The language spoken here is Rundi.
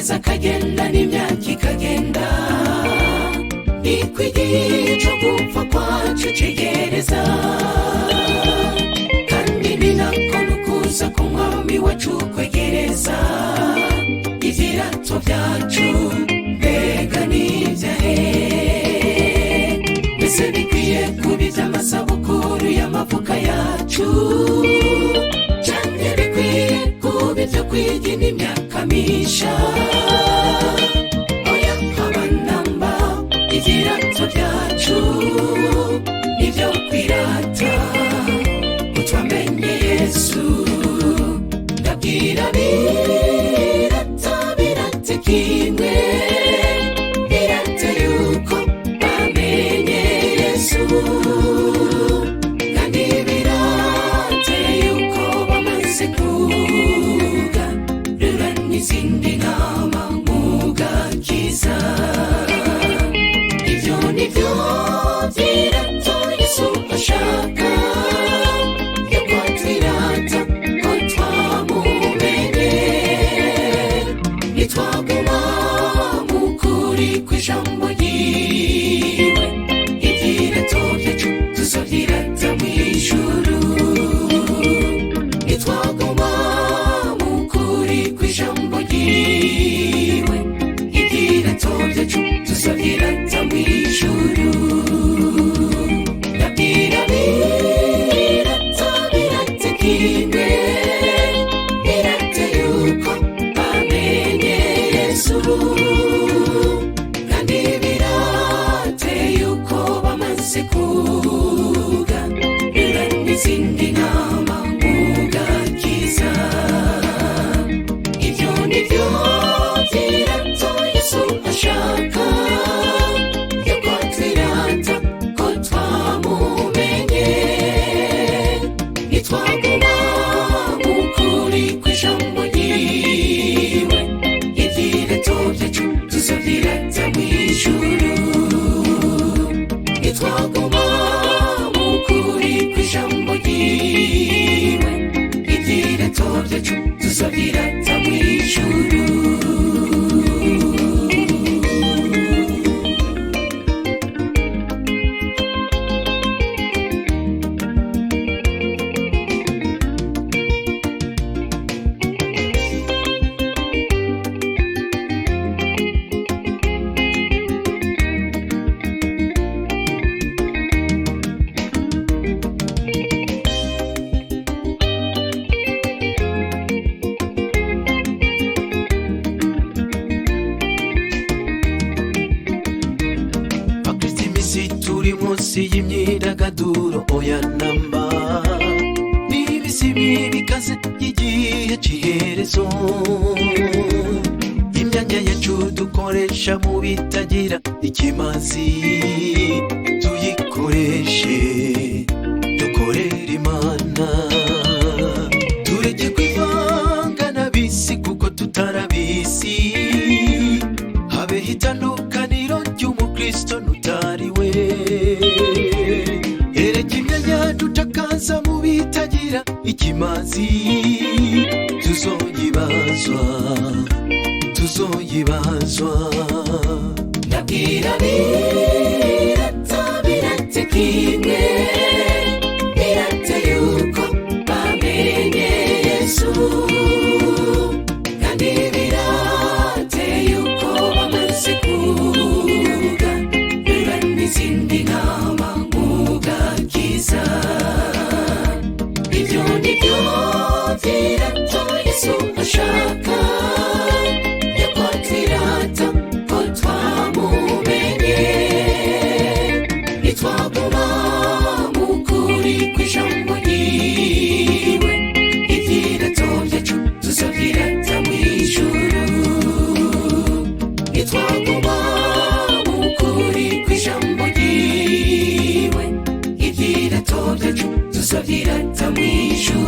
ameza akagenda n'imyaka ikagenda, ikwigiye cyo gupfa kwacu cegereza, kandi ni nako nukuza k'umwami wacu kwegereza. Ibirato byacu mbega n'ibyahe, mbese bikwiye kuba iby'amasabukuru y'amavuka yacu, cyane bikwiye kuba ibyo kwigina imyaka misha. Oya abanamba, ibirato byacu nibyo kwirata, utwamenye Yesu. Ndabwira birata birate kimwe, birate yuko bamenye Yesu, kandi birate yuko bamaze kugarura n'izindi ntama mu gakiza. Ibyo nibyo byirato Yesu ashaka, yuko twirata ko twamumenye, nitwaguma mu kuri kw'ijambo ryiwe. Ibirato byacu tuzovyirata mw'ijuru, nitwaguma mu kuri kw'ijambo ryiwe. Ibirato byacu tuzovyirata mw'ijuru. Ndabwira birata birate kimwe, birate yuko bamenye Yesu, kandi birate yuko bamaze kugarura n'izindi ntama mu gakiza. Ibyo nibyo byirato Yesu ashaka, yuko twirata ko twamumenye, nitwaguma mu kuri kw'ijambo ryiwe. Ibirato byacu tuzovyirata mw'ijuru, nitwaguma mu kuri kw'ijambo ryiwe. Ibirato byacu tuzovyirata mw'ijuru. Bakristo imisi turi munsi y'imyidagaduro, oya namba, n'ibisi bikaze y'igihe c'iherezo. Imyanya yacu dukoresha mu bitagira ikimazi, tuyikoreshe dukorera Imana. Tureke kwivanga n'abisi kuko tutarabisi, habeho itandukaniro ry'umukristo n'utariwe. Ereka imyanya dutakaza mu bitagira ikimazi, tuzoyibazwa tuzoyibazwa. Ndabwira birata birate kimwe, birate yuko bamenye Yesu, kandi birate yuko bamaze kugarura n'izindi ntama mu gakiza. Ibyo nibyo byirato Yesu ashaka, yuko twirata ko twamumenye, nitwaguma mu kuri kw'ijambo ryiwe. Ibirato byacu tuzovyirata mw'ijuru, nitwaguma mu kuri kw'ijambo ryiwe. Ibirato byacu tuzovyirata mw'ijuru.